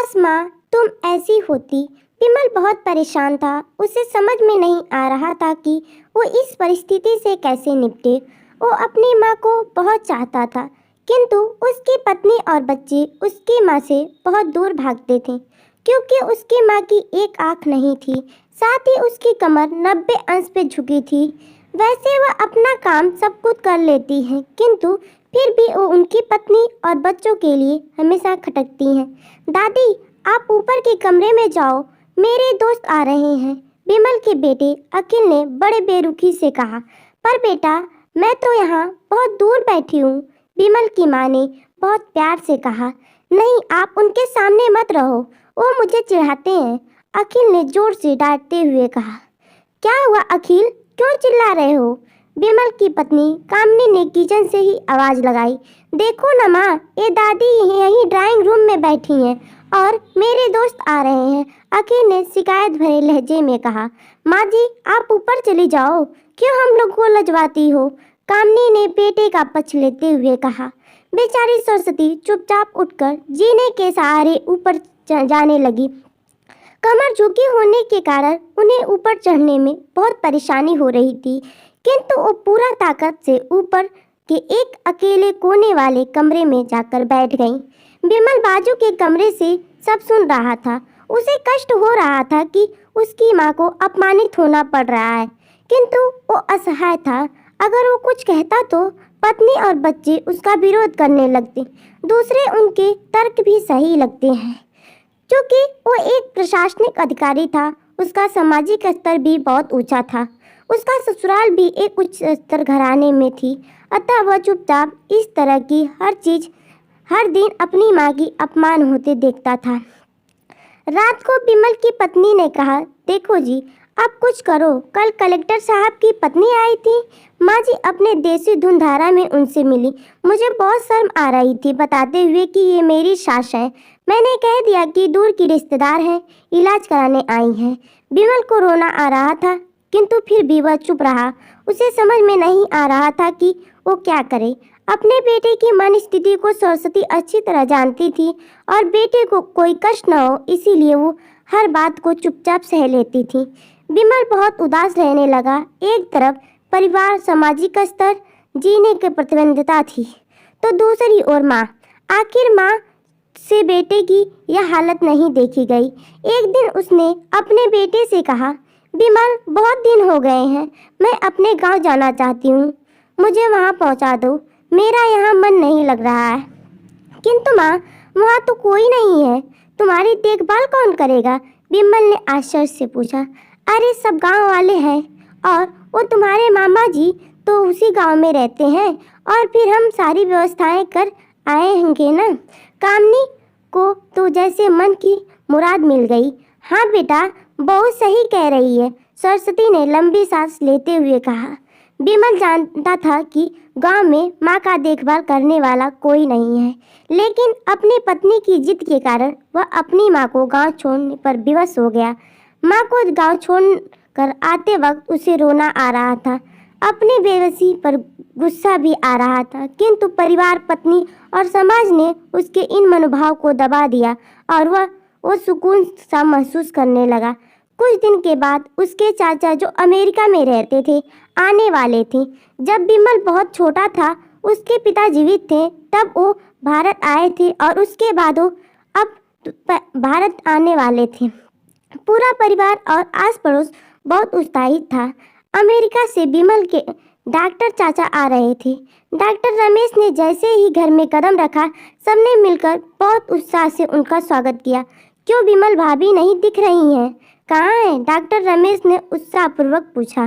काश माँ तुम ऐसी होती। विमल बहुत परेशान था। उसे समझ में नहीं आ रहा था कि वो इस परिस्थिति से कैसे निपटे। वो अपनी माँ को बहुत चाहता था, किंतु उसकी पत्नी और बच्चे उसकी माँ से बहुत दूर भागते थे, क्योंकि उसकी माँ की एक आँख नहीं थी, साथ ही उसकी कमर 90 अंश पे झुकी थी। वैसे वह अपना काम सब कुछ कर लेती है, किंतु फिर भी वो उनकी पत्नी और बच्चों के लिए हमेशा खटकती हैं। दादी, आप ऊपर के कमरे में जाओ, मेरे दोस्त आ रहे हैं, विमल के बेटे अखिल ने बड़े बेरुखी से कहा। पर बेटा, मैं तो यहाँ बहुत दूर बैठी हूँ, विमल की माँ ने बहुत प्यार से कहा। नहीं, आप उनके सामने मत रहो, वो मुझे चिढ़ाते हैं, अखिल ने जोर से डांटते हुए कहा। क्या हुआ अखिल, क्यों चिल्ला रहे हो? विमल की पत्नी कामनी ने किचन से ही आवाज लगाई। देखो न माँ, ये दादी यहीं ड्राइंग रूम में बैठी हैं और मेरे दोस्त आ रहे हैं, अखिल ने शिकायत भरे लहजे में कहा। माँ जी, आप ऊपर चली जाओ, क्यों हम लोग को लजवाती हो? कामनी ने बेटे का पक्ष लेते हुए कहा। बेचारी सरस्वती चुपचाप उठकर जीने के सहारे ऊपर जाने लगी। कमर झुकी होने के कारण उन्हें ऊपर चढ़ने में बहुत परेशानी हो रही थी, किंतु वो पूरा ताकत से ऊपर के एक अकेले कोने वाले कमरे में जाकर बैठ गईं। विमल बाजू के कमरे से सब सुन रहा था। उसे कष्ट हो रहा था कि उसकी माँ को अपमानित होना पड़ रहा है, किंतु वो असहाय था। अगर वो कुछ कहता तो पत्नी और बच्चे उसका विरोध करने लगते। दूसरे उनके तर्क भी सही लगते हैं। क्योंकि वो एक प्रशासनिक अधिकारी था, उसका सामाजिक स्तर भी बहुत ऊंचा था। उसका ससुराल भी एक उच्च स्तर घराने में थी, अतः वह चुपचाप इस तरह की हर चीज हर दिन अपनी माँ की अपमान होते देखता था। रात को विमल की पत्नी ने कहा, देखो जी, आप कुछ करो, कल कलेक्टर साहब की पत्नी आई थी, माँ जी अपने देसी धुनधारा में उनसे मिली, मुझे बहुत शर्म आ रही थी बताते हुए कि ये मेरी सास है। मैंने कह दिया कि दूर की रिश्तेदार है, इलाज कराने आई हैं। विमल को रोना आ रहा था, किंतु फिर भी वह चुप रहा। उसे समझ में नहीं आ रहा था कि वो क्या करे। अपने बेटे की मन स्थिति को सरस्वती अच्छी तरह जानती थी और बेटे को कोई कष्ट न हो, इसीलिए वो हर बात को चुपचाप सह लेती थी। विमल बहुत उदास रहने लगा। एक तरफ परिवार, सामाजिक स्तर, जीने की प्रतिबद्धता थी, तो दूसरी ओर माँ। आखिर माँ से बेटे की यह हालत नहीं देखी गई। एक दिन उसने अपने बेटे से कहा, विमल, बहुत दिन हो गए हैं, मैं अपने गांव जाना चाहती हूँ, मुझे वहाँ पहुँचा दो, मेरा यहाँ मन नहीं लग रहा है। किंतु माँ, वहाँ तो कोई नहीं है, तुम्हारी देखभाल कौन करेगा? विमल ने आश्चर्य से पूछा। अरे सब गांव वाले हैं, और वो तुम्हारे मामा जी तो उसी गांव में रहते हैं, और फिर हम सारी व्यवस्थाएं कर आए होंगे ना। कामनी को तो जैसे मन की मुराद मिल गई। हाँ बेटा, बहुत सही कह रही है, सरस्वती ने लंबी सांस लेते हुए कहा। विमल जानता था कि गांव में माँ का देखभाल करने वाला कोई नहीं है, लेकिन अपनी पत्नी की जिद के कारण वह अपनी माँ को गांव छोड़ने पर विवश हो गया। माँ को गांव छोड़कर आते वक्त उसे रोना आ रहा था, अपनी बेबसी पर गुस्सा भी आ रहा था, किंतु परिवार, पत्नी और समाज ने उसके इन मनोभाव को दबा दिया और वो सुकून सा महसूस करने लगा। कुछ दिन के बाद उसके चाचा, जो अमेरिका में रहते थे, आने वाले थे। जब विमल बहुत छोटा था, उसके पिता जीवित थे, तब वो भारत आए थे और उसके बाद वो अब भारत आने वाले थे। पूरा परिवार और आस पड़ोस बहुत उत्साहित था। अमेरिका से विमल के डॉक्टर चाचा आ रहे थे। डॉक्टर रमेश ने जैसे ही घर में कदम रखा, सबने मिलकर बहुत उत्साह से उनका स्वागत किया। क्यों विमल भाभी नहीं दिख रही हैं? कहाँ हैं? डॉक्टर रमेश ने उत्साहपूर्वक पूछा।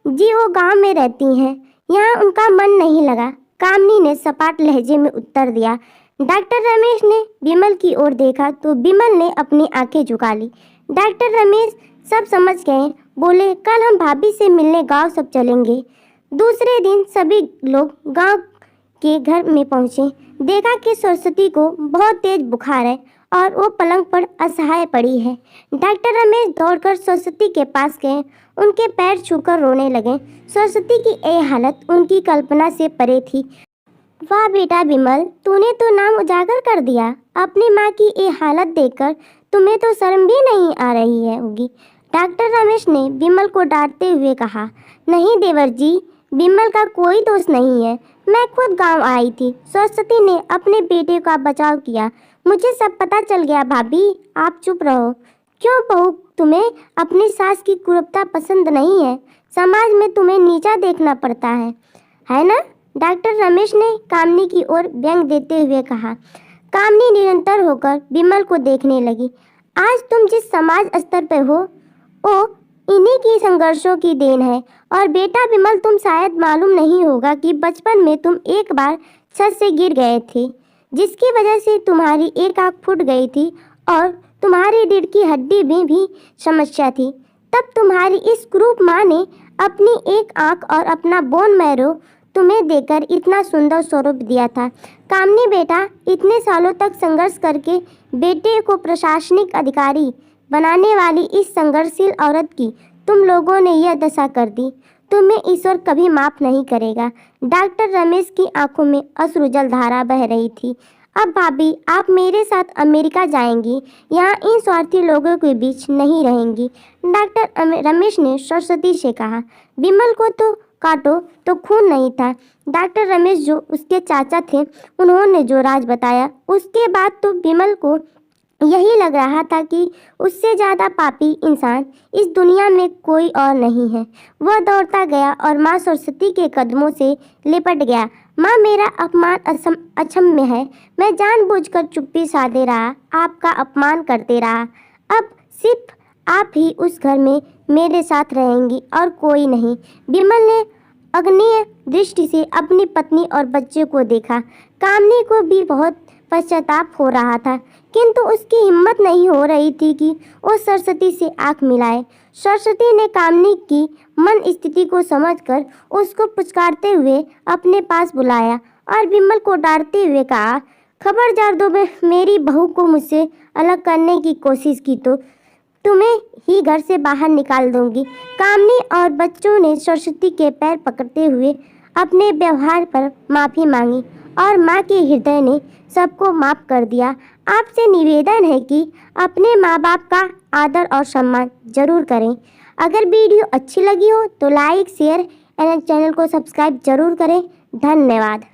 जी, वो गांव में रहती हैं, यहाँ उनका मन नहीं लगा, कामनी ने सपाट लहजे में उत्तर दिया। डॉक्टर रमेश ने विमल की ओर देखा तो विमल ने अपनी आंखें झुका ली। डॉक्टर रमेश सब समझ गए, बोले, कल हम भाभी से मिलने गांव सब चलेंगे। दूसरे दिन सभी लोग गांव के घर में पहुंचे। देखा कि सरस्वती को बहुत तेज बुखार है और वो पलंग पर असहाय पड़ी है। डॉक्टर रमेश दौड़कर सरस्वती के पास गए, उनके पैर छूकर रोने लगे। सरस्वती की ये हालत उनकी कल्पना से परे थी। वाह बेटा विमल, तूने तो नाम उजागर कर दिया। अपनी माँ की ये हालत देखकर तुम्हें तो शर्म भी नहीं आ रही है होगी। डॉक्टर रमेश ने विमल को डांटते हुए कहा। नहीं देवर जी, विमल का कोई दोष नहीं है। मैं खुद गांव आई थी। सरस्वती ने अपने बेटे का बचाव किया। मुझे सब पता चल गया। भाभी आप चुप रहो। क्यों बहू, तुम्हें अपनी सास की क्रूरता पसंद नहीं है? समाज में तुम्हें नीचा देखना पड़ता है ना? डॉक्टर रमेश ने कामनी की ओर व्यंग देते हुए कहा। कामनी निरंतर होकर विमल को देखने लगी। आज तुम जिस समाज स्तर पर हो वो इन्हीं की संघर्षों की देन है। और बेटा विमल, तुम शायद मालूम नहीं होगा कि बचपन में तुम एक बार छत से गिर गए थे, जिसकी वजह से तुम्हारी एक आंख फूट गई थी और तुम्हारी रीढ़ की हड्डी में भी समस्या थी। तब तुम्हारी इस क्रूर माँ ने अपनी एक आंख और अपना बोन मैरो तुम्हें देकर इतना सुंदर स्वरूप दिया था। कामनी बेटा, इतने सालों तक संघर्ष करके बेटे को प्रशासनिक अधिकारी बनाने वाली इस संघर्षशील औरत की तुम लोगों ने यह दशा कर दी। तुम्हें ईश्वर कभी माफ नहीं करेगा। डॉक्टर रमेश की आंखों में अश्रुजल धारा बह रही थी। अब भाभी, आप मेरे साथ अमेरिका जाएंगी। यहाँ इन स्वार्थी लोगों के बीच नहीं रहेंगी। डॉक्टर रमेश ने सरस्वती से कहा। विमल को तो काटो तो खून नहीं था। डॉक्टर रमेश जो उसके चाचा थे, उन्होंने जो राज बताया, उसके बाद तो विमल को यही लग रहा था कि उससे ज़्यादा पापी इंसान इस दुनिया में कोई और नहीं है। वह दौड़ता गया और माँ सरस्वती के कदमों से लिपट गया। माँ, मेरा अपमान अक्षम्य है। मैं जानबूझकर चुप्पी साधे रहा, आपका अपमान करते रहा। अब सिर्फ आप ही उस घर में मेरे साथ रहेंगी और कोई नहीं। विमल ने अग्निय दृष्टि से अपनी पत्नी और बच्चे को देखा। कामनी को भी बहुत पश्चाताप हो रहा था, किंतु उसकी हिम्मत नहीं हो रही थी कि वो सरस्वती से आंख मिलाए। सरस्वती ने कामनी की मन स्थिति को समझकर उसको पुचकारते हुए अपने पास बुलाया और विमल को डांटते हुए कहा। खबरदार, दो मेरी बहू को मुझसे अलग करने की कोशिश की तो तुम्हें ही घर से बाहर निकाल दूंगी। कामनी और बच्चों ने सरस्वती के पैर पकड़ते हुए अपने व्यवहार पर माफ़ी मांगी और माँ के हृदय ने सबको माफ़ कर दिया। आपसे निवेदन है कि अपने माँ बाप का आदर और सम्मान जरूर करें। अगर वीडियो अच्छी लगी हो तो लाइक, शेयर एंड चैनल को सब्सक्राइब जरूर करें। धन्यवाद।